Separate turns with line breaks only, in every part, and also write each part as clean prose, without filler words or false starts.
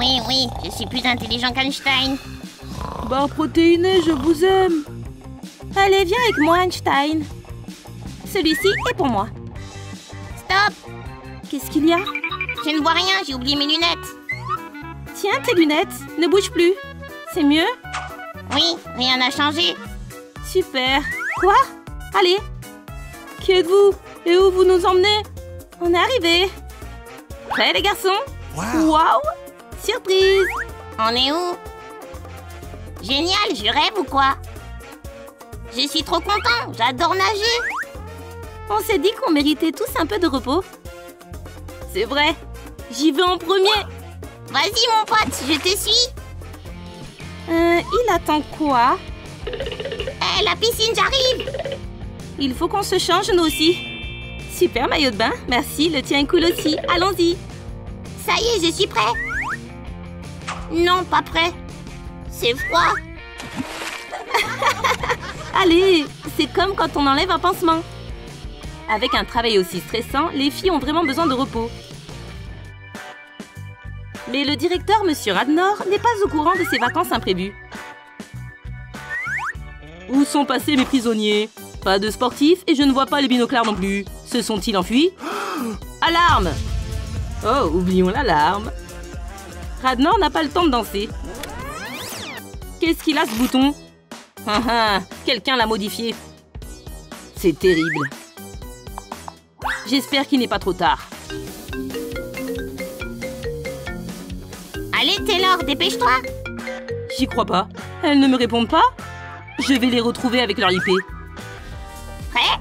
Oui, je suis plus intelligent qu'Einstein.
Barre protéinée, je vous aime. Allez, viens avec moi, Einstein. Celui-ci est pour moi.
Stop!
Qu'est-ce qu'il y a?
Je ne vois rien, j'ai oublié mes lunettes.
Tiens, tes lunettes. Ne bouge plus. C'est mieux?
Oui, rien n'a changé.
Super. Quoi? Allez. Qui êtes-vous? Et où vous nous emmenez? On est arrivés. Prêts, les garçons? Wow! Surprise!
On est où? Génial, je rêve ou quoi? Je suis trop content, j'adore nager.
On s'est dit qu'on méritait tous un peu de repos. C'est vrai. J'y vais en premier.
Vas-y, mon pote, je te suis.
Il attend quoi?
La piscine, j'arrive.
Il faut qu'on se change, nous aussi. Super maillot de bain. Merci, le tien est cool aussi. Allons-y.
Ça y est, je suis prêt. Non, pas prêt. C'est froid.
Allez, c'est comme quand on enlève un pansement. Avec un travail aussi stressant, les filles ont vraiment besoin de repos. Mais le directeur, Monsieur Radnor, n'est pas au courant de ces vacances imprévues. Où sont passés mes prisonniers? Pas de sportifs et je ne vois pas les binoclars non plus. Se sont-ils enfuis? Alarme! Oh, oublions l'alarme. Radnor n'a pas le temps de danser. Qu'est-ce qu'il a, ce bouton? Quelqu'un l'a modifié. C'est terrible. J'espère qu'il n'est pas trop tard.
Allez, Taylor, dépêche-toi.
J'y crois pas. Elles ne me répondent pas? Je vais les retrouver avec leur IP.
Prêt?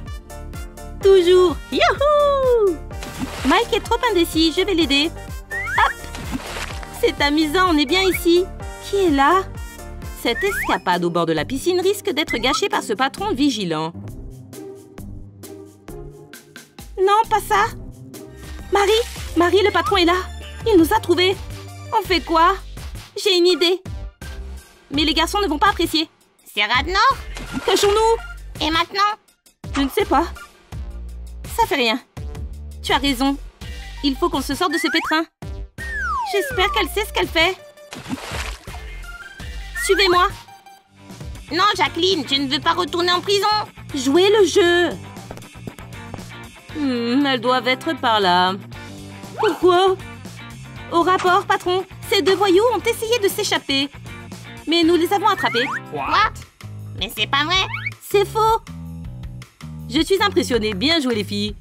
Toujours. Youhou! Mike est trop indécis, je vais l'aider. Hop! C'est amusant, on est bien ici. Qui est là? Cette escapade au bord de la piscine risque d'être gâchée par ce patron vigilant. Non, pas ça. Marie, le patron est là. Il nous a trouvés. On fait quoi? J'ai une idée. Mais les garçons ne vont pas apprécier.
C'est Radnor?
Cachons-nous.
Et maintenant?
Je ne sais pas. Ça fait rien. Tu as raison. Il faut qu'on se sorte de ce pétrin. J'espère qu'elle sait ce qu'elle fait. Suivez-moi.
Non, Jacqueline, je ne veux pas retourner en prison.
Jouez le jeu. Elles doivent être par là. Pourquoi? Au rapport, patron, ces deux voyous ont essayé de s'échapper. Mais nous les avons attrapés.
Quoi? Mais c'est pas vrai.
C'est faux. Je suis impressionnée. Bien joué, les filles.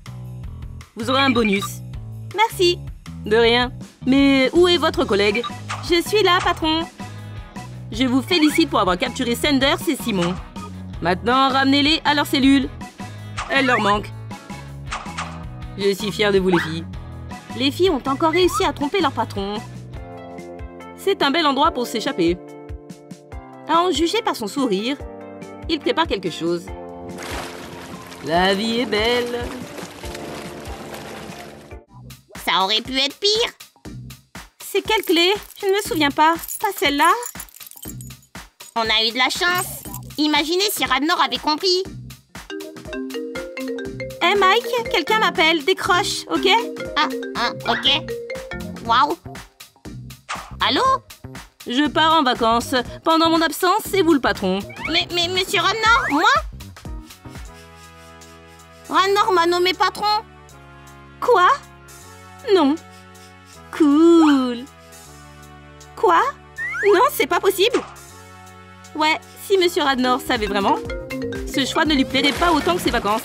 Vous aurez un bonus. Merci. De rien. Mais où est votre collègue? Je suis là, patron. Je vous félicite pour avoir capturé Sanders et Simon. Maintenant, ramenez-les à leur cellule. Elle leur manque. Je suis fière de vous, les filles. Les filles ont encore réussi à tromper leur patron. C'est un bel endroit pour s'échapper. À en juger par son sourire, il prépare quelque chose. La vie est belle.
Ça aurait pu être pire.
C'est quelle clé? Je ne me souviens pas. Pas celle-là?
On a eu de la chance. Imaginez si Radnor avait compris.
Hé Mike, quelqu'un m'appelle. Décroche, ok?
Ok. Waouh. Allô?
Je pars en vacances. Pendant mon absence, c'est vous le patron.
Mais monsieur Radnor, moi? Radnor m'a nommé patron.
Quoi? Non. Cool. Quoi? Non, c'est pas possible. Ouais, si monsieur Radnor savait vraiment, ce choix ne lui plairait pas autant que ses vacances.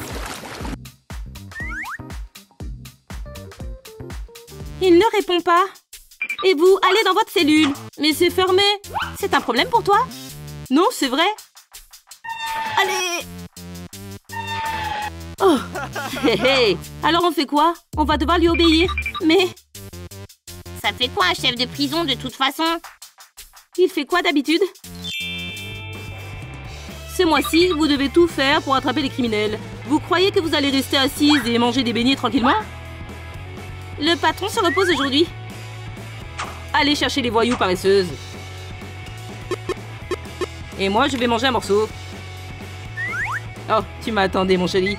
Il ne répond pas. Et vous, allez dans votre cellule. Mais c'est fermé. C'est un problème pour toi? Non, c'est vrai. Allez. Oh. Hé. Alors on fait quoi? On va devoir lui obéir. Mais...
Ça fait quoi un chef de prison de toute façon?
Il fait quoi d'habitude? Ce mois-ci, vous devez tout faire pour attraper les criminels. Vous croyez que vous allez rester assise et manger des beignets tranquillement? Le patron se repose aujourd'hui. Allez chercher les voyous paresseuses. Et moi, je vais manger un morceau. Oh, tu m'attendais, mon chéri.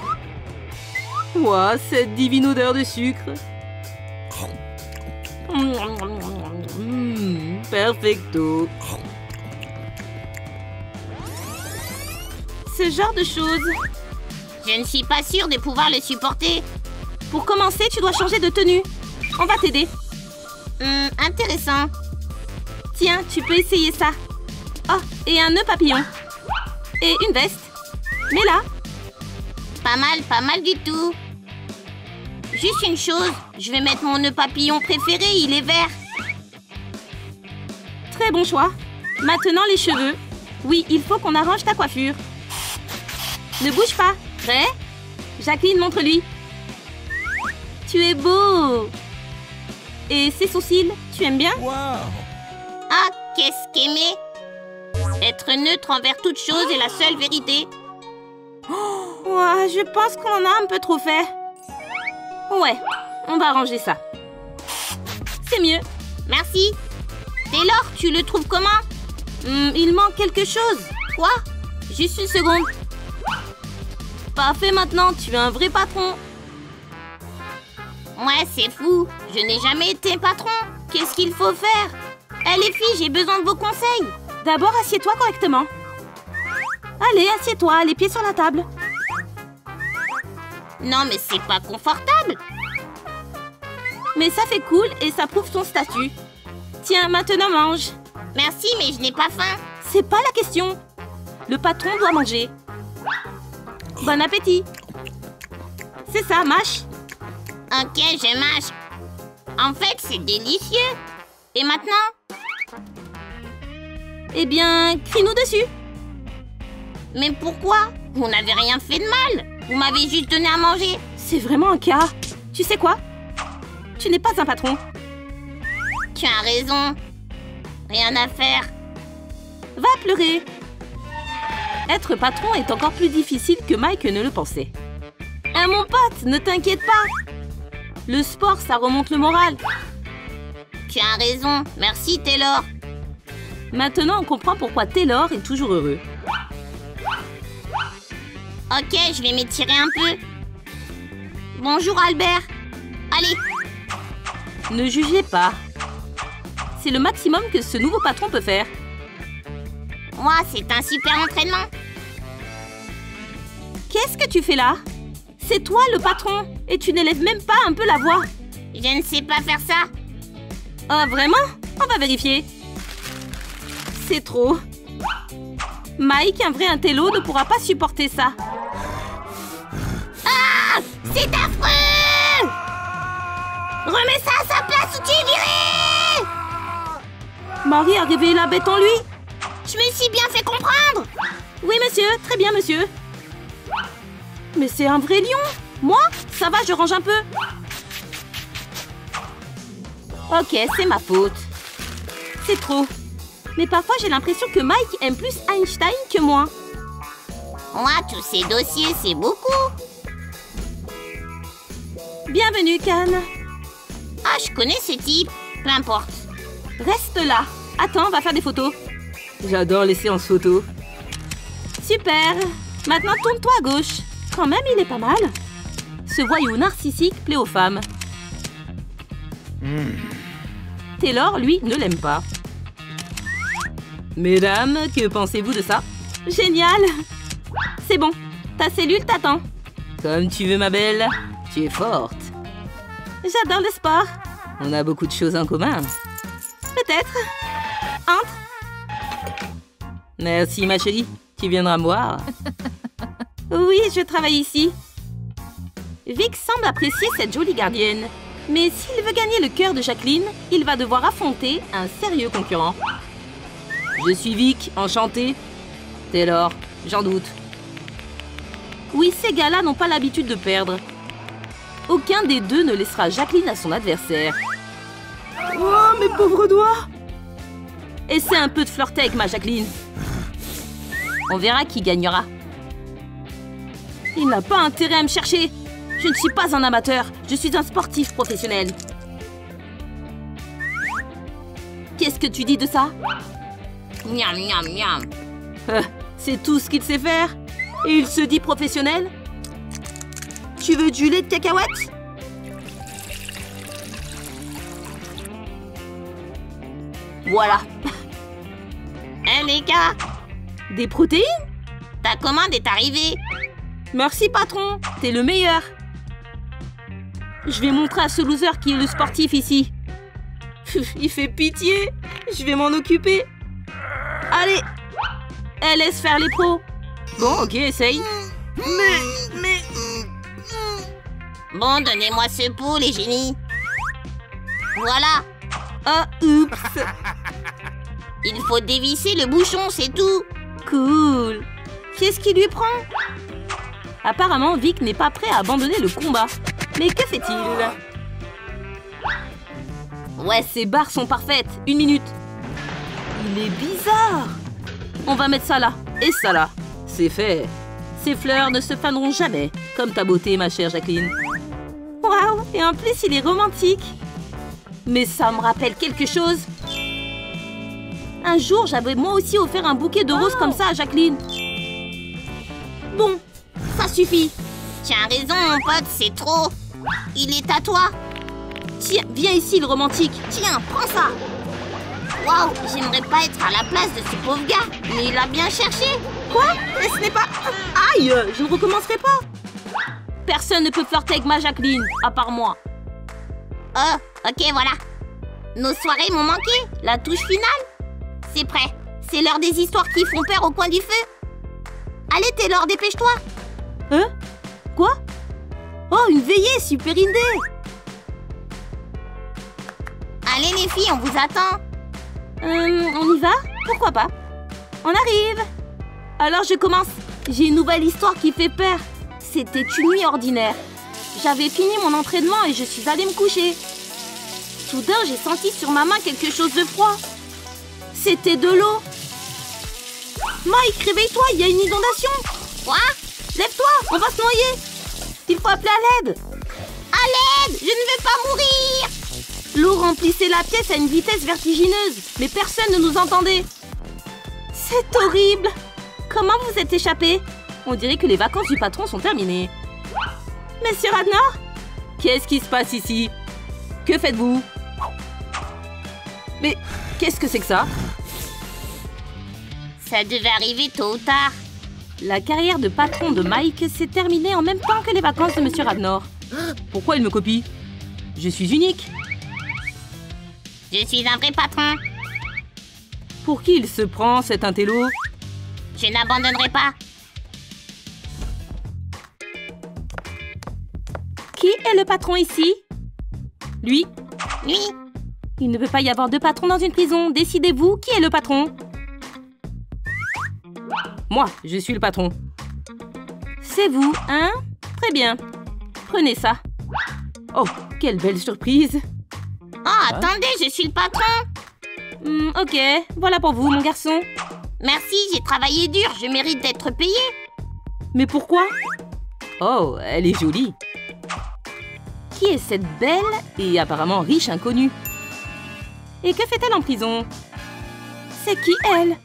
Ouah, cette divine odeur de sucre. Perfecto. Ce genre de choses.
Je ne suis pas sûre de pouvoir le supporter.
Pour commencer, tu dois changer de tenue. On va t'aider.
Intéressant.
Tiens, tu peux essayer ça. Oh, et un nœud papillon. Et une veste. Mets-la.
Pas mal du tout. Juste une chose, je vais mettre mon nœud papillon préféré, il est vert.
Très bon choix. Maintenant, les cheveux. Oui, il faut qu'on arrange ta coiffure. Ne bouge pas. Prêt? Jacqueline, montre-lui. Tu es beau. Et ses sourcils, tu aimes bien?
Wow.
Ah, qu'est-ce qu'aimer? Être neutre envers toute chose est la seule vérité.
Ouais, je pense qu'on en a un peu trop fait. Ouais, on va arranger ça. C'est mieux.
Merci. Taylor, tu le trouves comment?
Il manque quelque chose.
Quoi? Juste une seconde.
Parfait maintenant, tu es un vrai patron.
Ouais, c'est fou. Je n'ai jamais été patron. Qu'est-ce qu'il faut faire? Eh les filles, j'ai besoin de vos conseils.
D'abord, assieds-toi correctement. Allez, assieds-toi, les pieds sur la table.
Non, mais c'est pas confortable.
Mais ça fait cool et ça prouve ton statut. Tiens, maintenant mange.
Merci, mais je n'ai pas faim.
C'est pas la question. Le patron doit manger. Bon appétit. C'est ça, mâche.
Ok, je mâche. En fait, c'est délicieux. Et maintenant?
Eh bien, crie-nous dessus.
Mais pourquoi? Vous n'avez rien fait de mal. Vous m'avez juste donné à manger.
C'est vraiment un cas. Tu sais quoi? Tu n'es pas un patron.
Tu as raison. Rien à faire.
Va pleurer. Être patron est encore plus difficile que Mike ne le pensait. Ah mon pote, ne t'inquiète pas. Le sport, ça remonte le moral.
Tu as raison. Merci, Taylor.
Maintenant, on comprend pourquoi Taylor est toujours heureux.
Ok, je vais m'étirer un peu. Bonjour, Albert. Allez.
Ne jugez pas. C'est le maximum que ce nouveau patron peut faire.
Moi, c'est un super entraînement.
Qu'est-ce que tu fais là? C'est toi le patron et tu n'élèves même pas un peu la voix.
Je ne sais pas faire ça.
Oh, vraiment? On va vérifier. C'est trop. Mike, un vrai intello, ne pourra pas supporter ça.
Ah! C'est affreux! Remets ça à sa place ou tu es viré!
Marie a réveillé la bête en lui.
Je me suis bien fait comprendre.
Oui, monsieur. Très bien, monsieur. Mais c'est un vrai lion. Moi? Ça va, je range un peu. Ok, c'est ma faute. C'est trop. Mais parfois, j'ai l'impression que Mike aime plus Einstein que moi.
Moi, tous ces dossiers, c'est beaucoup.
Bienvenue, Cannes.
Ah, je connais ce type. Peu importe.
Reste là. Attends, on va faire des photos. J'adore les séances photos. Super. Maintenant, tourne-toi à gauche. Quand même, il est pas mal. Ce voyou narcissique plaît aux femmes. Taylor, lui, ne l'aime pas. Mesdames, que pensez-vous de ça? Génial! C'est bon, ta cellule t'attend. Comme tu veux, ma belle. Tu es forte. J'adore le sport. On a beaucoup de choses en commun. Peut-être. Entre. Merci, ma chérie. Tu viendras me voir. Oui, je travaille ici. Vic semble apprécier cette jolie gardienne. Mais s'il veut gagner le cœur de Jacqueline, il va devoir affronter un sérieux concurrent. Je suis Vic, enchanté. Taylor, j'en doute. Oui, ces gars-là n'ont pas l'habitude de perdre. Aucun des deux ne laissera Jacqueline à son adversaire. Oh, mes pauvres doigts! Essaie un peu de flirter avec ma Jacqueline. On verra qui gagnera. Il n'a pas intérêt à me chercher. Je ne suis pas un amateur, je suis un sportif professionnel. Qu'est-ce que tu dis de ça?
Miam, miam, miam.
C'est tout ce qu'il sait faire? Et il se dit professionnel? Tu veux du lait de cacahuète? Voilà.
Les gars,
Des protéines?
ta commande est arrivée.
Merci, patron. T'es le meilleur. Je vais montrer à ce loser qui est le sportif ici. Il fait pitié. Je vais m'en occuper. Allez. Laisse faire les pros. Bon, ok, essaye. Mais...
Bon, donnez-moi ce pot, les génies. Voilà.
Ah, oups.
Il faut dévisser le bouchon, c'est tout.
Cool. Qu'est-ce qui lui prend? Apparemment, Vic n'est pas prêt à abandonner le combat. Mais que fait-il? Ouais, ces barres sont parfaites. 1 minute. Il est bizarre. On va mettre ça là. Et ça là. C'est fait. Ces fleurs ne se faneront jamais. Comme ta beauté, ma chère Jacqueline. Waouh. Et en plus, il est romantique. Mais ça me rappelle quelque chose. Un jour, j'avais moi aussi offert un bouquet de roses comme ça à Jacqueline. Bon, ça suffit.
Tu as raison, mon pote, c'est trop. Il est à toi.
Tiens, viens ici, le romantique.
Tiens, prends ça. Waouh, j'aimerais pas être à la place de ce pauvre gars, mais il a bien cherché.
Quoi? Mais ce n'est pas... Aïe, je ne recommencerai pas. Personne ne peut flirter avec ma Jacqueline, à part moi.
Oh, ok, voilà. Nos soirées m'ont manqué. La touche finale. C'est prêt. C'est l'heure des histoires qui font peur au coin du feu. Allez, Taylor, dépêche-toi.
Hein? Quoi? Oh, une veillée, super idée.
Allez, les filles, on vous attend.
On y va? Pourquoi pas? On arrive. Alors, je commence. J'ai une nouvelle histoire qui fait peur. C'était une nuit ordinaire. J'avais fini mon entraînement et je suis allée me coucher. Soudain, j'ai senti sur ma main quelque chose de froid. C'était de l'eau. Mike, réveille-toi, il y a une inondation.
Quoi?
Lève-toi, on va se noyer. Il faut appeler à l'aide.
À l'aide! Je ne vais pas mourir!
L'eau remplissait la pièce à une vitesse vertigineuse, mais personne ne nous entendait. C'est horrible. Comment vous êtes échappé? On dirait que les vacances du patron sont terminées. Monsieur Radnor? Qu'est-ce qui se passe ici? Que faites-vous? Mais qu'est-ce que c'est que ça?
Ça devait arriver tôt ou tard.
La carrière de patron de Mike s'est terminée en même temps que les vacances de Monsieur Radnor. Pourquoi il me copie? Je suis unique.
Je suis un vrai patron.
Pour qui il se prend, cet intello?
Je n'abandonnerai pas.
Qui est le patron ici? Lui?
Lui?
Il ne peut pas y avoir deux patrons dans une prison. Décidez-vous, qui est le patron? Moi, je suis le patron. C'est vous, hein? Très bien. Prenez ça. Oh, quelle belle surprise.
Oh, attendez, je suis le patron.
Ok, voilà pour vous, mon garçon.
Merci, j'ai travaillé dur, je mérite d'être payé.
Mais pourquoi? Oh, elle est jolie. Qui est cette belle et apparemment riche inconnue? Et que fait-elle en prison? C'est qui, elle?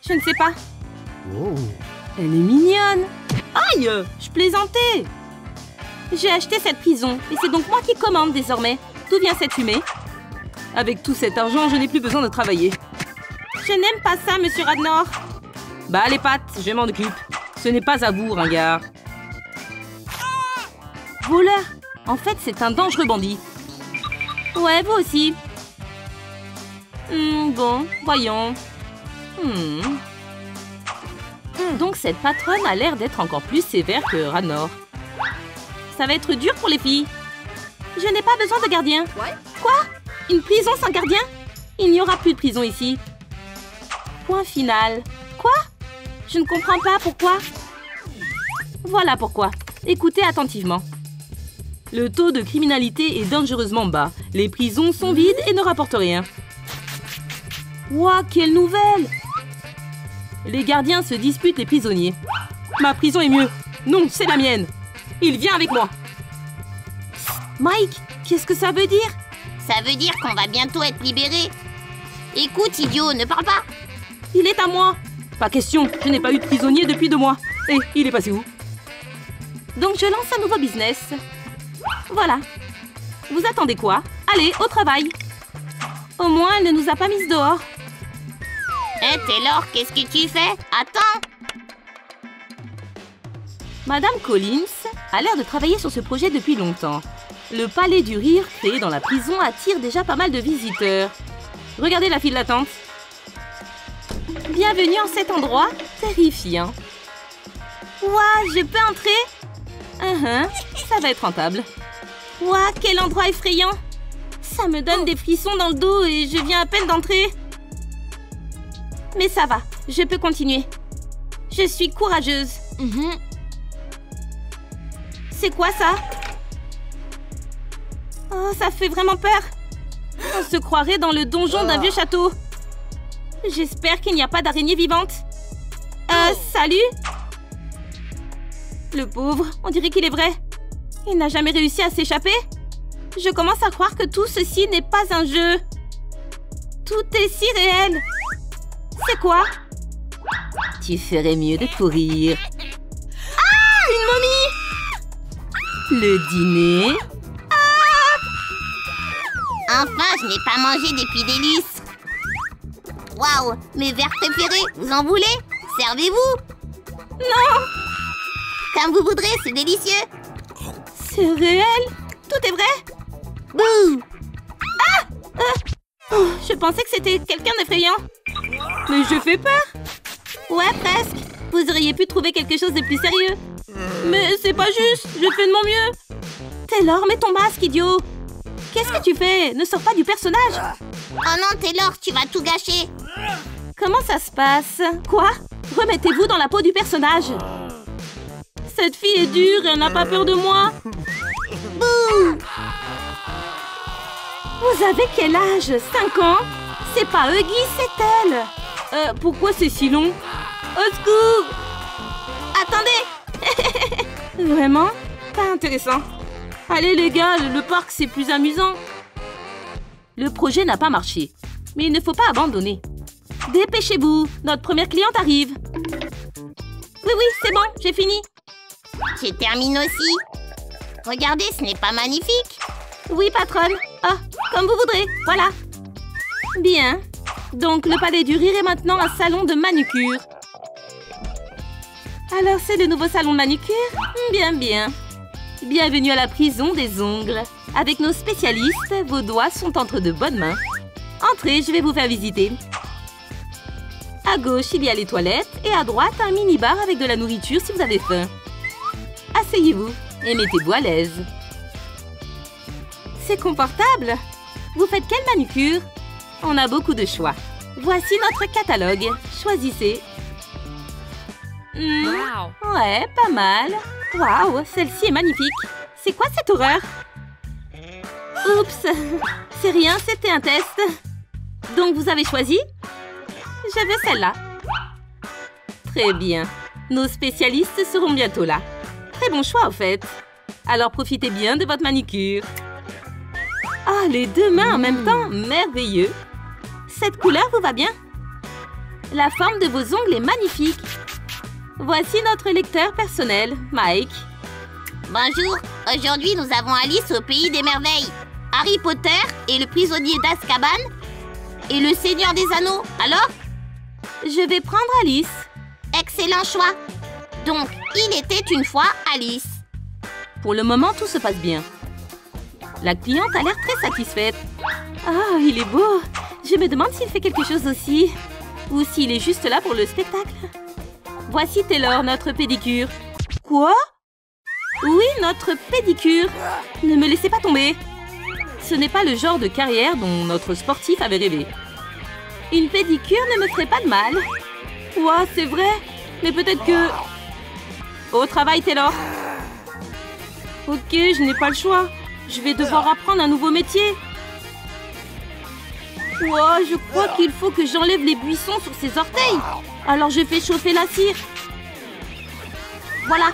Je ne sais pas.
Oh.
Elle est mignonne. Aïe! Je plaisantais. J'ai acheté cette prison et c'est donc moi qui commande désormais. D'où vient cette fumée? Avec tout cet argent, je n'ai plus besoin de travailler. Je n'aime pas ça, monsieur Radnor. Bah, les pattes, je m'en occupe. Ce n'est pas à vous, ringard. Voleur. En fait, c'est un dangereux bandit. Ouais, vous aussi. Bon, voyons. Donc cette patronne a l'air d'être encore plus sévère que Radnor. Ça va être dur pour les filles. Je n'ai pas besoin de gardien. Quoi? Une prison sans gardien? Il n'y aura plus de prison ici. Point final. Quoi? Je ne comprends pas pourquoi. Voilà pourquoi. Écoutez attentivement. Le taux de criminalité est dangereusement bas. Les prisons sont vides et ne rapportent rien. Ouah, quelle nouvelle! Les gardiens se disputent les prisonniers. Ma prison est mieux. Non, c'est la mienne. Il vient avec moi. Psst, Mike, qu'est-ce que ça veut dire?
Ça veut dire qu'on va bientôt être libérés. Écoute, idiot, ne parle pas.
Il est à moi. Pas question, je n'ai pas eu de prisonnier depuis 2 mois. Et il est passé où? Donc je lance un nouveau business. Voilà. Vous attendez quoi? Allez, au travail. Au moins, elle ne nous a pas mises dehors.
Hé, Taylor, qu'est-ce que tu fais? Attends.
Madame Collins a l'air de travailler sur ce projet depuis longtemps. Le palais du rire créé dans la prison attire déjà pas mal de visiteurs. Regardez la file d'attente. Bienvenue en cet endroit terrifiant. Ouah, je peux entrer? Ça va être rentable. Ouah, quel endroit effrayant! Ça me donne des frissons dans le dos et je viens à peine d'entrer. Mais ça va, je peux continuer. Je suis courageuse. C'est quoi ça? Oh, ça fait vraiment peur. On se croirait dans le donjon d'un vieux château. J'espère qu'il n'y a pas d'araignée vivante. Salut? Le pauvre, on dirait qu'il est vrai. Il n'a jamais réussi à s'échapper. Je commence à croire que tout ceci n'est pas un jeu. Tout est si réel. C'est quoi? Tu ferais mieux de courir. Ah! Une momie! Le dîner?
Enfin, je n'ai pas mangé depuis des délices. Waouh, mes verres préférés, vous en voulez? Servez-vous.
Non!
Comme vous voudrez, c'est délicieux.
C'est réel? Tout est vrai?
Bouh!
Oh, je pensais que c'était quelqu'un d'effrayant. Mais je fais peur. Ouais, presque. Vous auriez pu trouver quelque chose de plus sérieux. Mais c'est pas juste, je fais de mon mieux. Taylor, mets ton masque, idiot. Qu'est-ce que tu fais? Ne sors pas du personnage.
Oh non, Taylor, tu vas tout gâcher.
Comment ça se passe? Quoi? Remettez-vous dans la peau du personnage. Cette fille est dure et elle n'a pas peur de moi.
Bouh!
Vous avez quel âge? 5 ans? C'est pas Huggy, c'est elle. Pourquoi c'est si long? Au secours! Attendez! Vraiment? Pas intéressant. Allez les gars, le parc c'est plus amusant. Le projet n'a pas marché. Mais il ne faut pas abandonner. Dépêchez-vous, notre première cliente arrive. Oui, c'est bon, j'ai fini.
Je termine aussi. Regardez, ce n'est pas magnifique?
Oui, patronne. Ah, comme vous voudrez, voilà. Bien. Donc, le Palais du Rire est maintenant un salon de manucure. Alors, c'est le nouveau salon de manucure? Bien. Bienvenue à la prison des ongles. Avec nos spécialistes, vos doigts sont entre de bonnes mains. Entrez, je vais vous faire visiter. À gauche, il y a les toilettes et à droite, un mini-bar avec de la nourriture si vous avez faim. Asseyez-vous et mettez-vous à l'aise. C'est confortable. Vous faites quelle manucure? On a beaucoup de choix. Voici notre catalogue. Choisissez. Ouais, pas mal. Waouh, celle-ci est magnifique. C'est quoi cette horreur? Oups, c'est rien, c'était un test. Donc vous avez choisi? Je veux celle-là. Très bien. Nos spécialistes seront bientôt là. Très bon choix, au fait. Alors profitez bien de votre manucure. Ah, les deux mains en même temps, merveilleux. Cette couleur vous va bien? La forme de vos ongles est magnifique. Voici notre lecteur personnel, Mike.
Bonjour, aujourd'hui nous avons Alice au pays des merveilles. Harry Potter et le prisonnier d'Azkaban et le Seigneur des Anneaux. Alors?
Je vais prendre Alice.
Excellent choix. Donc, il était une fois Alice.
Pour le moment, tout se passe bien. La cliente a l'air très satisfaite. Ah, il est beau. Je me demande s'il fait quelque chose aussi. Ou s'il est juste là pour le spectacle. Voici Taylor, notre pédicure. Quoi? Oui, notre pédicure. Ne me laissez pas tomber. Ce n'est pas le genre de carrière dont notre sportif avait rêvé. Une pédicure ne me ferait pas de mal. Ouah, c'est vrai. Mais peut-être que... Au travail, Taylor. Ok, je n'ai pas le choix. Je vais devoir apprendre un nouveau métier. Ouah, je crois qu'il faut que j'enlève les buissons sur ses orteils. Alors je fais chauffer la cire. Voilà.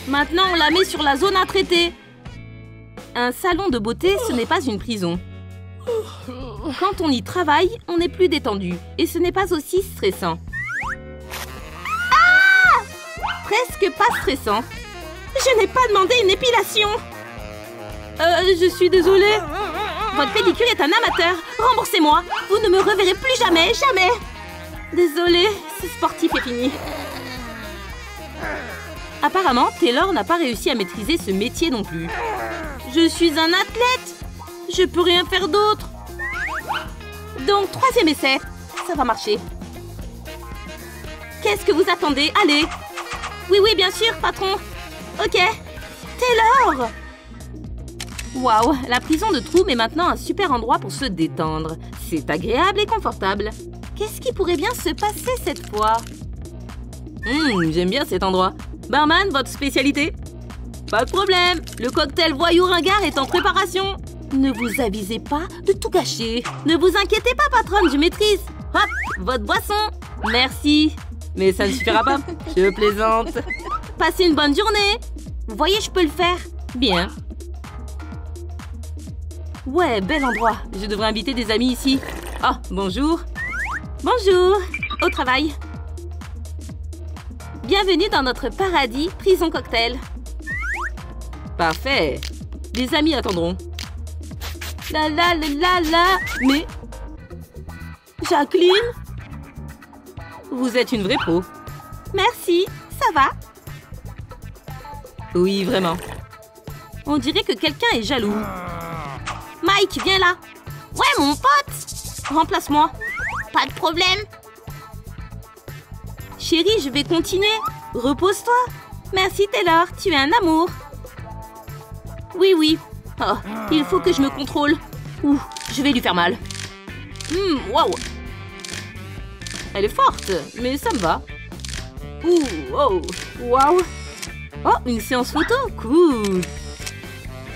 Maintenant, on la met sur la zone à traiter. Un salon de beauté, ce n'est pas une prison. Quand on y travaille, on est plus détendu. Et ce n'est pas aussi stressant. Ah! Presque pas stressant. Je n'ai pas demandé une épilation. Je suis désolée. Votre pédicure est un amateur. Remboursez-moi. Suivez-moi. Vous ne me reverrez plus jamais, jamais. Désolée, ce sportif est fini. Apparemment, Taylor n'a pas réussi à maîtriser ce métier non plus. Je suis un athlète. Je peux rien faire d'autre. Donc, 3e essai. Ça va marcher. Qu'est-ce que vous attendez? Allez. Oui, oui, bien sûr, patron. Ok. Taylor! Waouh, la prison de Troom est maintenant un super endroit pour se détendre. C'est agréable et confortable. Qu'est-ce qui pourrait bien se passer cette fois? J'aime bien cet endroit. Barman, votre spécialité? Pas de problème. Le cocktail voyou ringard est en préparation. Ne vous avisez pas de tout gâcher. Ne vous inquiétez pas, patronne, je maîtrise. Hop, votre boisson. Merci. Mais ça ne suffira pas. Je plaisante. Passez une bonne journée. Vous voyez, je peux le faire. Bien. Ouais, bel endroit. Je devrais inviter des amis ici. Oh, bonjour. Bonjour. Au travail. Bienvenue dans notre paradis prison cocktail. Parfait. Les amis attendront. La la la la la. Mais... Jacqueline? Vous êtes une vraie pro. Merci, ça va? Oui, vraiment. On dirait que quelqu'un est jaloux. Mike, viens là.
Ouais, mon pote.
Remplace-moi.
Pas de problème.
Chérie, je vais continuer. Repose-toi. Merci Taylor, tu es un amour. Oui, oui. Oh, il faut que je me contrôle. Ouh, je vais lui faire mal. Waouh. Elle est forte, mais ça me va. Ouh, oh, waouh. Oh, une séance photo, cool.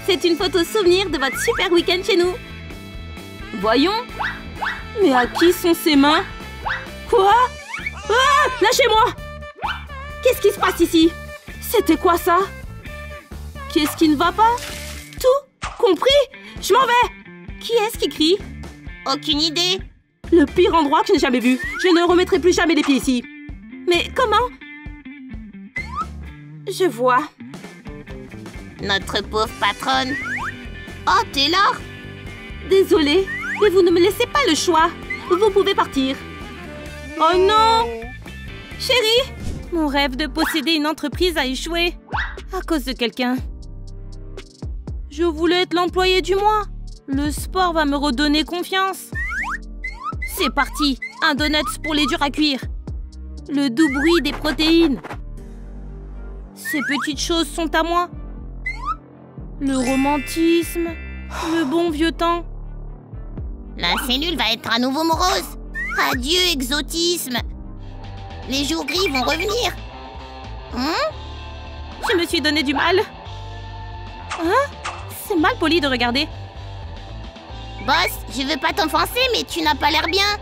C'est une photo souvenir de votre super week-end chez nous. Voyons. Mais à qui sont ses mains? Quoi? Ah, lâchez-moi! Qu'est-ce qui se passe ici? C'était quoi ça? Qu'est-ce qui ne va pas? Tout compris? Je m'en vais! Qui est-ce qui crie?
Aucune idée.
Le pire endroit que j'ai jamais vu. Je ne remettrai plus jamais les pieds ici. Mais comment? Je vois.
Notre pauvre patronne. Oh, Taylor!
Désolée, mais vous ne me laissez pas le choix. Vous pouvez partir. Oh non! Chérie! Mon rêve de posséder une entreprise a échoué. À cause de quelqu'un. Je voulais être l'employé du mois. Le sport va me redonner confiance. C'est parti! Un donut pour les durs à cuire. Le doux bruit des protéines. Ces petites choses sont à moi. Le romantisme. Le bon vieux temps.
La cellule va être à nouveau morose. Adieu, exotisme. Les jours gris vont revenir.
Je me suis donné du mal. Hein? C'est mal poli de regarder.
Boss, je veux pas t'offenser, mais tu n'as pas l'air bien.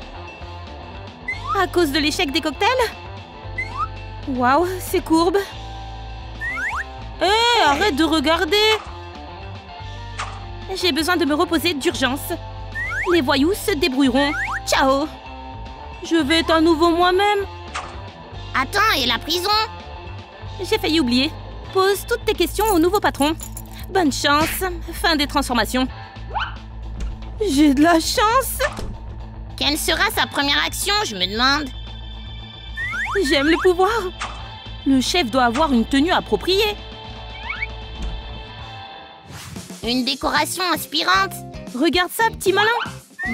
À cause de l'échec des cocktails? Waouh, c'est courbe. Hé, arrête de regarder. J'ai besoin de me reposer d'urgence. Les voyous se débrouilleront. Ciao. Je vais être à nouveau moi-même.
Attends, et la prison?
J'ai failli oublier. Pose toutes tes questions au nouveau patron. Bonne chance. Fin des transformations. J'ai de la chance.
Quelle sera sa première action, je me demande?
J'aime les pouvoirs. Le chef doit avoir une tenue appropriée.
Une décoration inspirante.
Regarde ça, petit malin.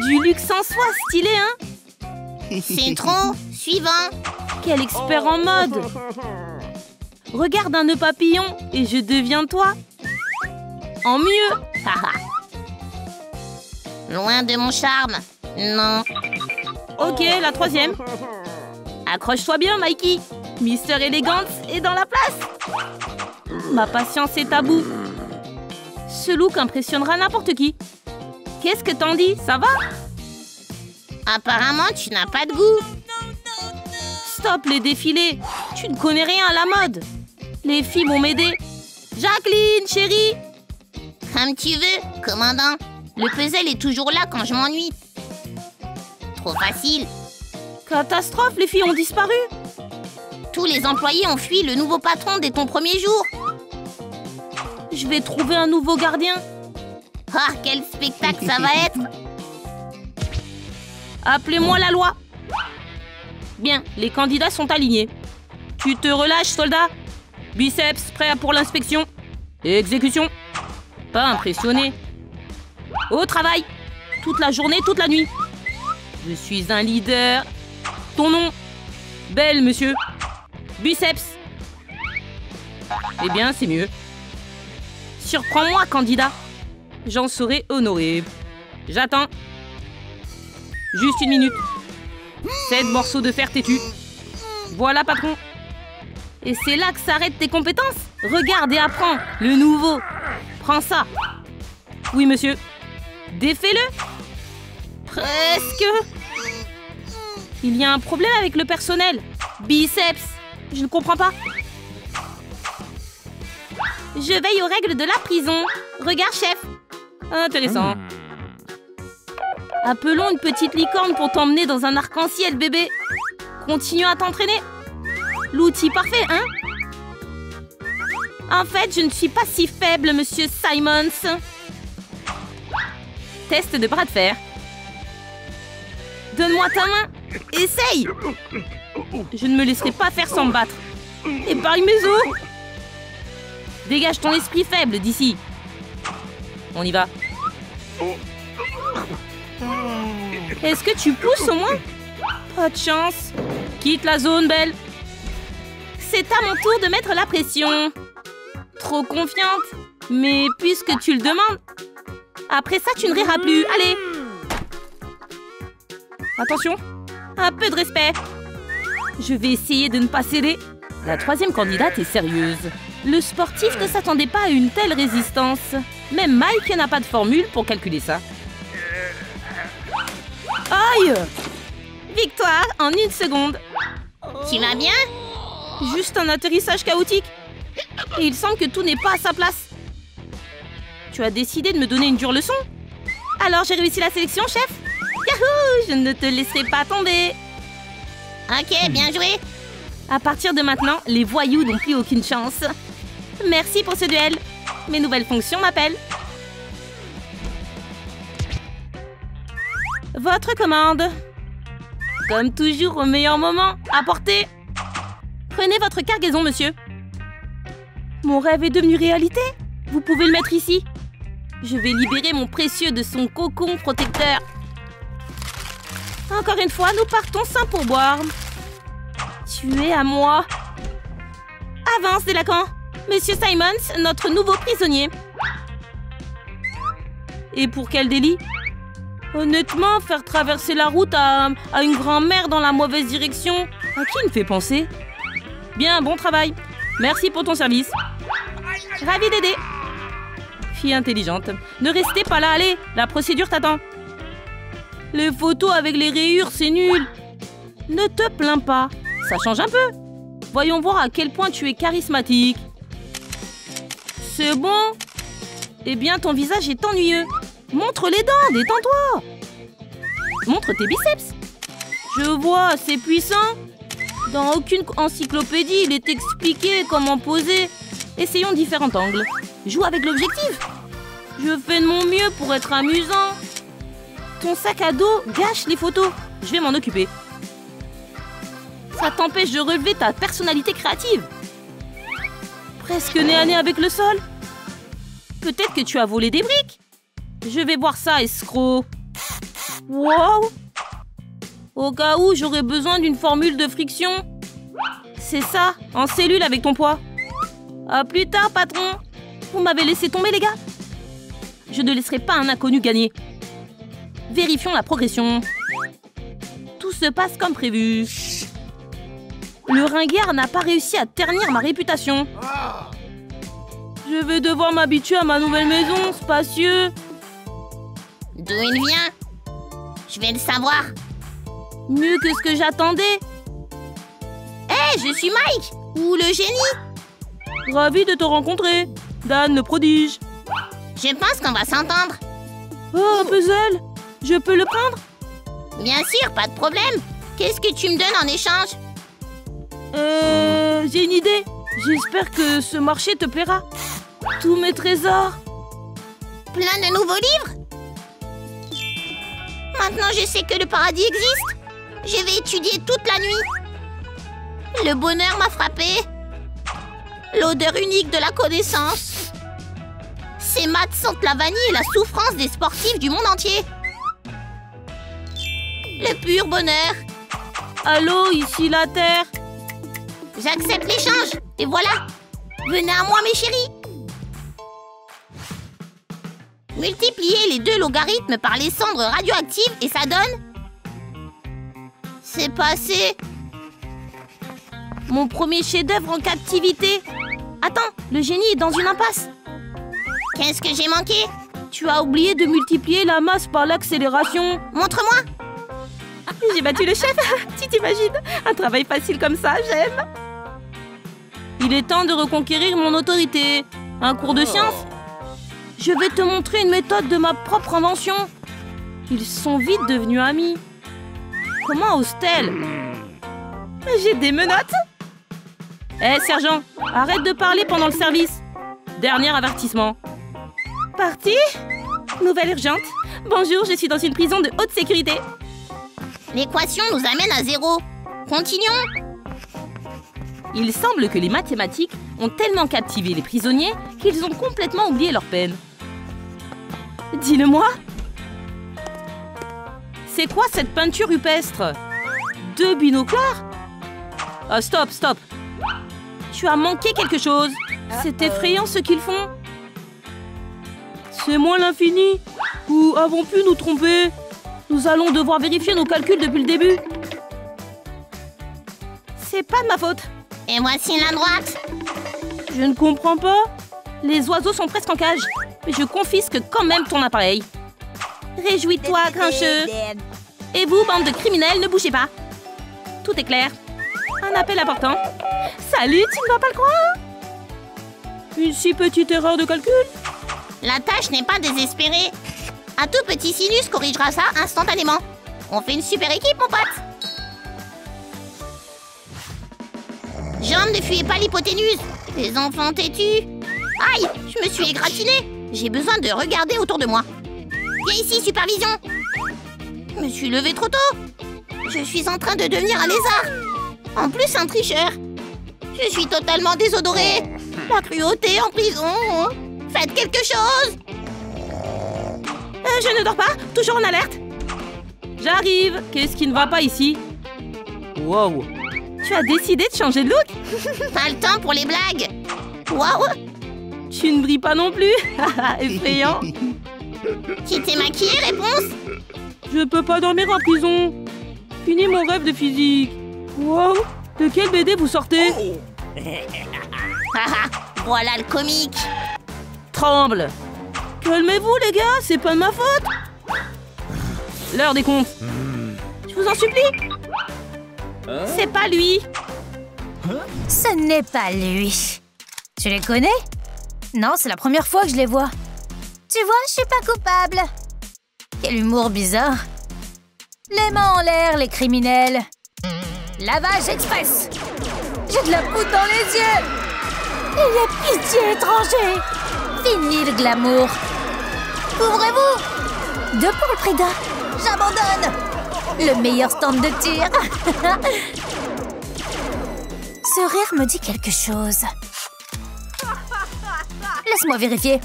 Du luxe en soi, stylé, hein?
C'est trop. Suivant.
Quel expert en mode. Regarde un nœud papillon et je deviens toi. En mieux.
Loin de mon charme. Non.
Ok, la troisième. Accroche-toi bien, Mikey. Mister Elegance est dans la place. Ma patience est à bout. Ce look impressionnera n'importe qui. Qu'est-ce que t'en dis? Ça va?
Apparemment, tu n'as pas de goût.
Stop les défilés. Tu ne connais rien à la mode. Les filles vont m'aider. Jacqueline, chérie.
Comme tu veux, commandant. Le puzzle est toujours là quand je m'ennuie. Trop facile.
Catastrophe, les filles ont disparu.
Tous les employés ont fui le nouveau patron dès ton premier jour.
Je vais trouver un nouveau gardien.
Ah, quel spectacle ça va être.
Appelez-moi la loi. Bien, les candidats sont alignés. Tu te relâches, soldat. Biceps prêt pour l'inspection. Exécution. Pas impressionné. Au travail. Toute la journée, toute la nuit. Je suis un leader. Ton nom? Belle, monsieur. Biceps. Eh bien, c'est mieux. Surprends-moi, candidat. J'en serai honoré. J'attends. Juste une minute. 7 morceaux de fer têtu. Voilà, patron. Et c'est là que s'arrêtent tes compétences? Regarde et apprends. Le nouveau. Prends ça. Oui, monsieur. Défais-le. Presque. Il y a un problème avec le personnel. Biceps. Je ne comprends pas. Je veille aux règles de la prison. Regarde, chef. Intéressant. Appelons une petite licorne pour t'emmener dans un arc-en-ciel, bébé. Continue à t'entraîner. L'outil parfait, hein? En fait, je ne suis pas si faible, monsieur Simons. Test de bras de fer. Donne-moi ta main. Essaye. Je ne me laisserai pas faire sans me battre. Épargne mes os. Dégage ton esprit faible d'ici. On y va. Est-ce que tu pousses au moins? Pas de chance. Quitte la zone, belle. C'est à mon tour de mettre la pression. Trop confiante. Mais puisque tu le demandes, après ça, tu ne riras plus. Allez. Attention. Un peu de respect. Je vais essayer de ne pas céder. La troisième candidate est sérieuse. Le sportif ne s'attendait pas à une telle résistance. Même Mike n'a pas de formule pour calculer ça. Aïe! Victoire en 1 seconde.
Tu vas bien?
Juste un atterrissage chaotique. Et il semble que tout n'est pas à sa place. Tu as décidé de me donner une dure leçon? Alors j'ai réussi la sélection, chef? Yahoo! Je ne te laisserai pas tomber.
Ok, bien joué.
À partir de maintenant, les voyous n'ont plus aucune chance. Merci pour ce duel. Mes nouvelles fonctions m'appellent. Votre commande. Comme toujours, au meilleur moment. Apportez. Prenez votre cargaison, monsieur. Mon rêve est devenu réalité. Vous pouvez le mettre ici. Je vais libérer mon précieux de son cocon protecteur. Encore une fois, nous partons sans pourboire. Tu es à moi. Avance, délinquant. Monsieur Simons, notre nouveau prisonnier. Et pour quel délit? Honnêtement, faire traverser la route à une grand-mère dans la mauvaise direction, à qui me fait penser? Bien, bon travail. Merci pour ton service. Ravi d'aider. Fille intelligente. Ne restez pas là, allez. La procédure t'attend. Les photos avec les rayures, c'est nul. Ne te plains pas. Ça change un peu. Voyons voir à quel point tu es charismatique. C'est bon. Eh bien, ton visage est ennuyeux. Montre les dents, détends-toi. Montre tes biceps. Je vois, c'est puissant. Dans aucune encyclopédie, il est expliqué comment poser. Essayons différents angles. Joue avec l'objectif. Je fais de mon mieux pour être amusant. Ton sac à dos gâche les photos. Je vais m'en occuper. Ça t'empêche de relever ta personnalité créative. Presque nez à nez avec le sol. Peut-être que tu as volé des briques. Je vais voir ça, escroc. Wow! Au cas où j'aurais besoin d'une formule de friction. C'est ça, en cellule avec ton poids. À plus tard, patron. Vous m'avez laissé tomber, les gars. Je ne laisserai pas un inconnu gagner. Vérifions la progression. Tout se passe comme prévu. Le ringard n'a pas réussi à ternir ma réputation. Je vais devoir m'habituer à ma nouvelle maison, spacieux.
D'où il vient? Je vais le savoir.
Mieux que ce que j'attendais.
Hé, je suis Mike, ou le génie.
Ravi de te rencontrer, Dan le prodige.
Je pense qu'on va s'entendre.
Oh, un puzzle. Je peux le prendre?
Bien sûr, pas de problème. Qu'est-ce que tu me donnes en échange?
J'ai une idée. J'espère que ce marché te plaira. Tous mes trésors.
Plein de nouveaux livres? Maintenant, je sais que le paradis existe. Je vais étudier toute la nuit. Le bonheur m'a frappé. L'odeur unique de la connaissance. Ces maths sentent la vanille et la souffrance des sportifs du monde entier. Le pur bonheur.
Allô, ici la Terre.
J'accepte l'échange. Et voilà. Venez à moi, mes chéris. Multipliez les deux logarithmes par les cendres radioactives et ça donne... C'est passé.
Mon premier chef-d'œuvre en captivité. Attends, le génie est dans une impasse.
Qu'est-ce que j'ai manqué?
Tu as oublié de multiplier la masse par l'accélération.
Montre-moi.
J'ai battu le chef. Tu t'imagines? Un travail facile comme ça, j'aime. Il est temps de reconquérir mon autorité. Un cours de science? Je vais te montrer une méthode de ma propre invention. Ils sont vite devenus amis. Comment ose-t-elle? J'ai des menottes. Hé, sergent, arrête de parler pendant le service. Dernier avertissement. Parti? Nouvelle urgente. Bonjour, je suis dans une prison de haute sécurité.
L'équation nous amène à 0. Continuons.
Il semble que les mathématiques ont tellement captivé les prisonniers qu'ils ont complètement oublié leur peine. Dis-le-moi. C'est quoi cette peinture rupestre? 2 binoclars? Ah, stop, stop. Tu as manqué quelque chose. C'est effrayant ce qu'ils font. C'est moins l'infini. Ou avons pu nous tromper? Nous allons devoir vérifier nos calculs depuis le début. C'est pas de ma faute.
Et voici la droite.
Je ne comprends pas. Les oiseaux sont presque en cage. Mais je confisque quand même ton appareil. Réjouis-toi, grincheux. Et vous, bande de criminels, ne bougez pas. Tout est clair. Un appel important. Salut, tu ne vas pas le croire? Une si petite erreur de calcul?
La tâche n'est pas désespérée. Un tout petit sinus corrigera ça instantanément. On fait une super équipe, mon pote. Jambes, ne fuyez pas l'hypoténuse. Les enfants têtus. Aïe, je me suis égratigné. J'ai besoin de regarder autour de moi. Viens ici, supervision. Je me suis levé trop tôt. Je suis en train de devenir un lézard. En plus, un tricheur. Je suis totalement désodorée. La cruauté en prison. Faites quelque chose.
Je ne dors pas, toujours en alerte. J'arrive. Qu'est-ce qui ne va pas ici? Wow. Tu as décidé de changer de look?
Pas le temps pour les blagues. Waouh.
Tu ne brilles pas non plus. Effrayant.
Qui t'es maquillé, réponse?
Je peux pas dormir en prison. Fini mon rêve de physique. Wow. De quelle BD vous sortez?
Voilà le comique.
Tremble. Calmez-vous, les gars, c'est pas de ma faute. L'heure des comptes. Je vous en supplie. C'est pas lui.
Ce n'est pas lui. Tu les connais? Non, c'est la première fois que je les vois. Tu vois, je suis pas coupable. Quel humour bizarre. Les mains en l'air, les criminels. Lavage express. J'ai de la poudre dans les yeux. Ayez pitié, étranger. Fini le glamour. Ouvrez-vous. 2 pour le prix d'un. J'abandonne. Le meilleur stand de tir. Ce rire me dit quelque chose. Laisse-moi vérifier.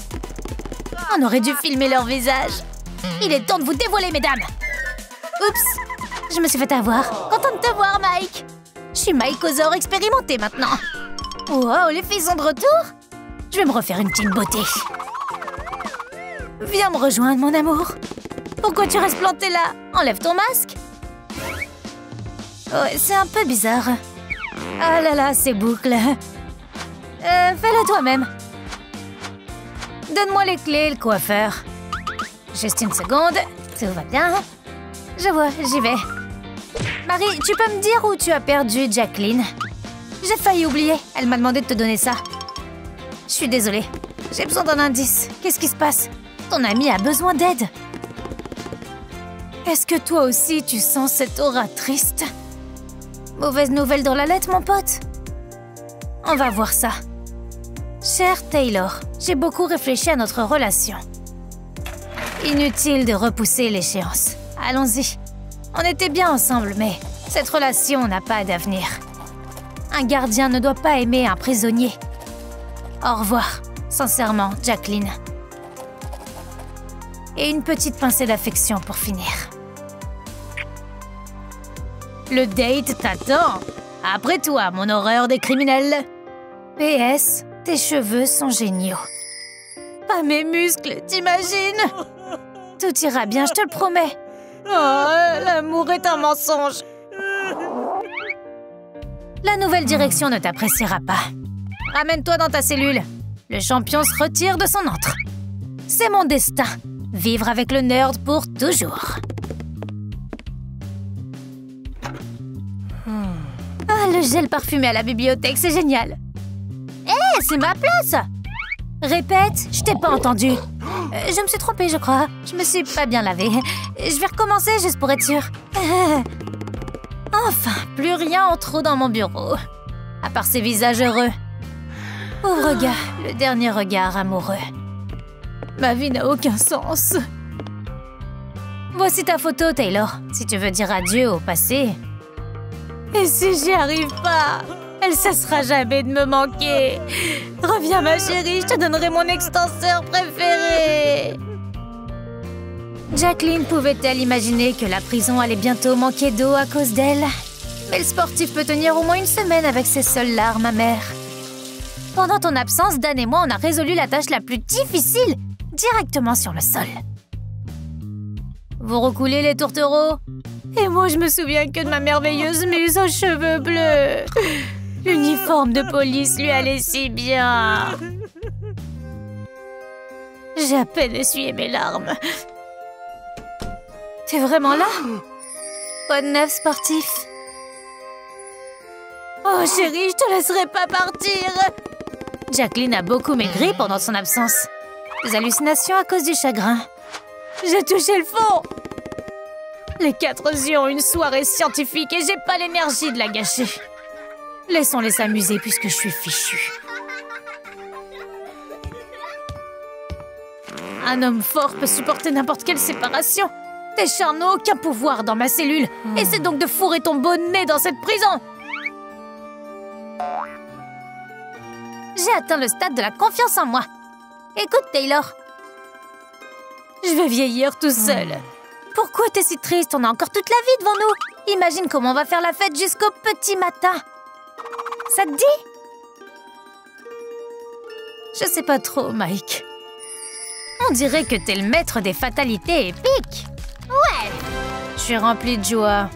On aurait dû filmer leur visage. Il est temps de vous dévoiler, mesdames. Oups, je me suis fait avoir. Contente de te voir, Mike. Je suis Mikeosaure expérimenté maintenant. Wow, les filles sont de retour. Je vais me refaire une petite beauté. Viens me rejoindre, mon amour. Pourquoi tu restes planté là? Enlève ton masque. Ouais, c'est un peu bizarre. Ah là là, ces boucles. Fais-le toi-même. Donne-moi les clés, le coiffeur. Juste une seconde. Tout va bien. Je vois, j'y vais. Marie, tu peux me dire où tu as perdu Jacqueline? J'ai failli oublier. Elle m'a demandé de te donner ça. Je suis désolée. J'ai besoin d'un indice. Qu'est-ce qui se passe? Ton ami a besoin d'aide. Est-ce que toi aussi, tu sens cette aura triste? Mauvaise nouvelle dans la lettre, mon pote? On va voir ça. Cher Taylor, j'ai beaucoup réfléchi à notre relation. Inutile de repousser l'échéance. allons-y. On était bien ensemble, mais cette relation n'a pas d'avenir. Un gardien ne doit pas aimer un prisonnier. Au revoir, sincèrement, Jacqueline. Et une petite pincée d'affection pour finir. Le date t'attend. Après toi, mon horreur des criminels. PS, tes cheveux sont géniaux. Pas mes muscles, t'imagines? Tout ira bien, je te le promets. Oh, l'amour est un mensonge. La nouvelle direction ne t'appréciera pas. Ramène-toi dans ta cellule. Le champion se retire de son antre. C'est mon destin. Vivre avec le nerd pour toujours. Ah, le gel parfumé à la bibliothèque, c'est génial. Hé, c'est ma place! Répète, je t'ai pas entendu. Je me suis trompée, je crois. Je me suis pas bien lavée. Je vais recommencer juste pour être sûre. Enfin, plus rien en trop dans mon bureau. À part ces visages heureux. Pauvre gars, le dernier regard amoureux. Ma vie n'a aucun sens. Voici ta photo, Taylor, si tu veux dire adieu au passé. Et si j'y arrive pas? Elle cessera jamais de me manquer. Reviens, ma chérie, je te donnerai mon extenseur préféré. Jacqueline pouvait-elle imaginer que la prison allait bientôt manquer d'eau à cause d'elle? Mais le sportif peut tenir au moins une semaine avec ses seules larmes amères. Pendant ton absence, Dan et moi, on a résolu la tâche la plus difficile, directement sur le sol. Vous recoulez les tourtereaux? Et moi, je me souviens que de ma merveilleuse muse aux cheveux bleus. L'uniforme de police lui allait si bien. J'ai à peine essuyé mes larmes. T'es vraiment là? Quoi de neuf, sportif? Oh chérie, je te laisserai pas partir. Jacqueline a beaucoup maigri pendant son absence. Des hallucinations à cause du chagrin. J'ai touché le fond. Les 4 yeux ont une soirée scientifique et j'ai pas l'énergie de la gâcher. Laissons-les s'amuser puisque je suis fichue. Un homme fort peut supporter n'importe quelle séparation. Tes chars n'ont aucun pouvoir dans ma cellule. Essaie donc de fourrer ton beau nez dans cette prison. J'ai atteint le stade de la confiance en moi. Écoute, Taylor. Je vais vieillir tout seul. Pourquoi t'es si triste? On a encore toute la vie devant nous. Imagine comment on va faire la fête jusqu'au petit matin. Ça te dit? Je sais pas trop, Mike. On dirait que t'es le maître des fatalités épiques. Ouais. Je suis remplie de joie.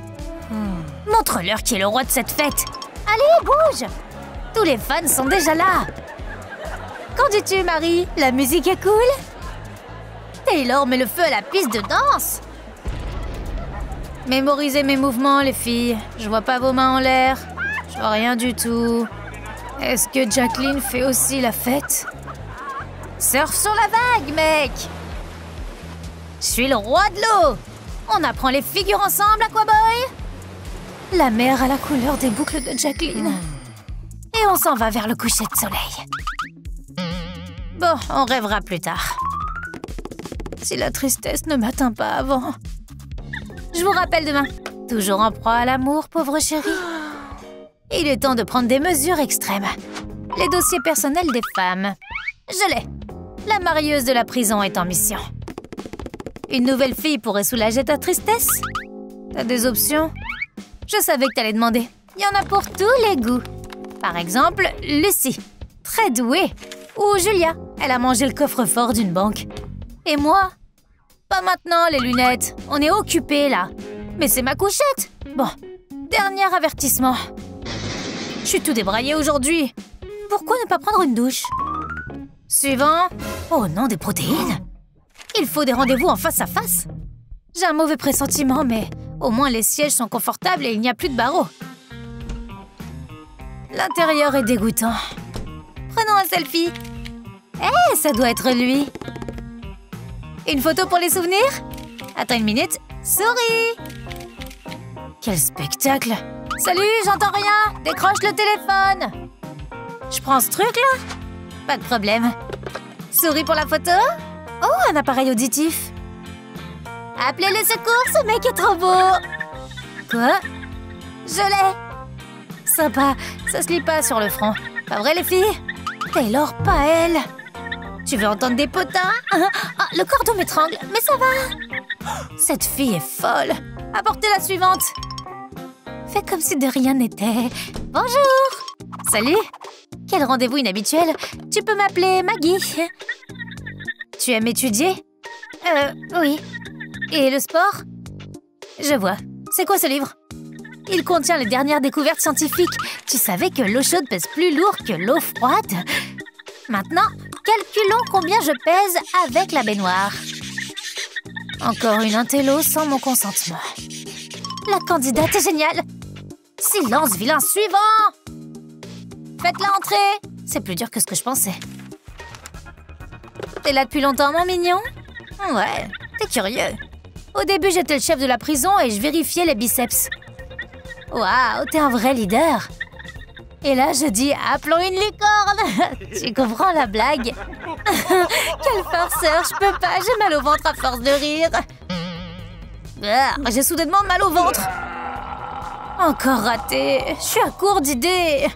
Montre-leur qui est le roi de cette fête. Allez, bouge! Tous les fans sont déjà là. Qu'en dis-tu, Marie? La musique est cool? Taylor met le feu à la piste de danse. Mémorisez mes mouvements, les filles. Je vois pas vos mains en l'air. Je vois rien du tout. Est-ce que Jacqueline fait aussi la fête? Surfe sur la vague, mec! Je suis le roi de l'eau! On apprend les figures ensemble, Aquaboy? La mer a la couleur des boucles de Jacqueline. Et on s'en va vers le coucher de soleil. Bon, on rêvera plus tard. Si la tristesse ne m'atteint pas avant... Je vous rappelle demain. Toujours en proie à l'amour, pauvre chérie. Il est temps de prendre des mesures extrêmes. Les dossiers personnels des femmes. Je l'ai. La marieuse de la prison est en mission. Une nouvelle fille pourrait soulager ta tristesse? T'as des options? Je savais que t'allais demander. Il y en a pour tous les goûts. Par exemple, Lucie. Très douée. Ou Julia. Elle a mangé le coffre-fort d'une banque. Et moi? Pas maintenant, les lunettes. On est occupés, là. Mais c'est ma couchette. Bon, dernier avertissement. Je suis tout débraillée aujourd'hui. Pourquoi ne pas prendre une douche? Suivant. Oh non, des protéines. Il faut des rendez-vous en face à face. J'ai un mauvais pressentiment, mais au moins les sièges sont confortables et il n'y a plus de barreaux. L'intérieur est dégoûtant. Prenons un selfie. Eh, ça doit être lui. Une photo pour les souvenirs? Attends une minute. Souris! Quel spectacle! Salut, j'entends rien! Décroche le téléphone! Je prends ce truc-là? Pas de problème. Souris pour la photo? Oh, un appareil auditif. Appelez les secours, ce mec est trop beau. Quoi? Je l'ai. Sympa, ça se lit pas sur le front. Pas vrai les filles? Taylor, pas elle. Tu veux entendre des potins? Ah, le cordon m'étrangle, mais ça va. Cette fille est folle. Apportez la suivante. Fais comme si de rien n'était. Bonjour. Salut. Quel rendez-vous inhabituel. Tu peux m'appeler Maggie. Tu aimes étudier? Oui. Et le sport? Je vois. C'est quoi ce livre? Il contient les dernières découvertes scientifiques. Tu savais que l'eau chaude pèse plus lourd que l'eau froide? Maintenant, calculons combien je pèse avec la baignoire. Encore une intello sans mon consentement. La candidate est géniale. Silence, vilain suivant! Faites-la entrer. C'est plus dur que ce que je pensais. T'es là depuis longtemps, mon mignon? Ouais, t'es curieux. Au début, j'étais le chef de la prison et je vérifiais les biceps. Waouh, t'es un vrai leader. Et là, je dis, appelons une licorne. Tu comprends la blague? Quel farceur, je peux pas, j'ai mal au ventre à force de rire. J'ai soudainement mal au ventre. Encore raté, je suis à court d'idées.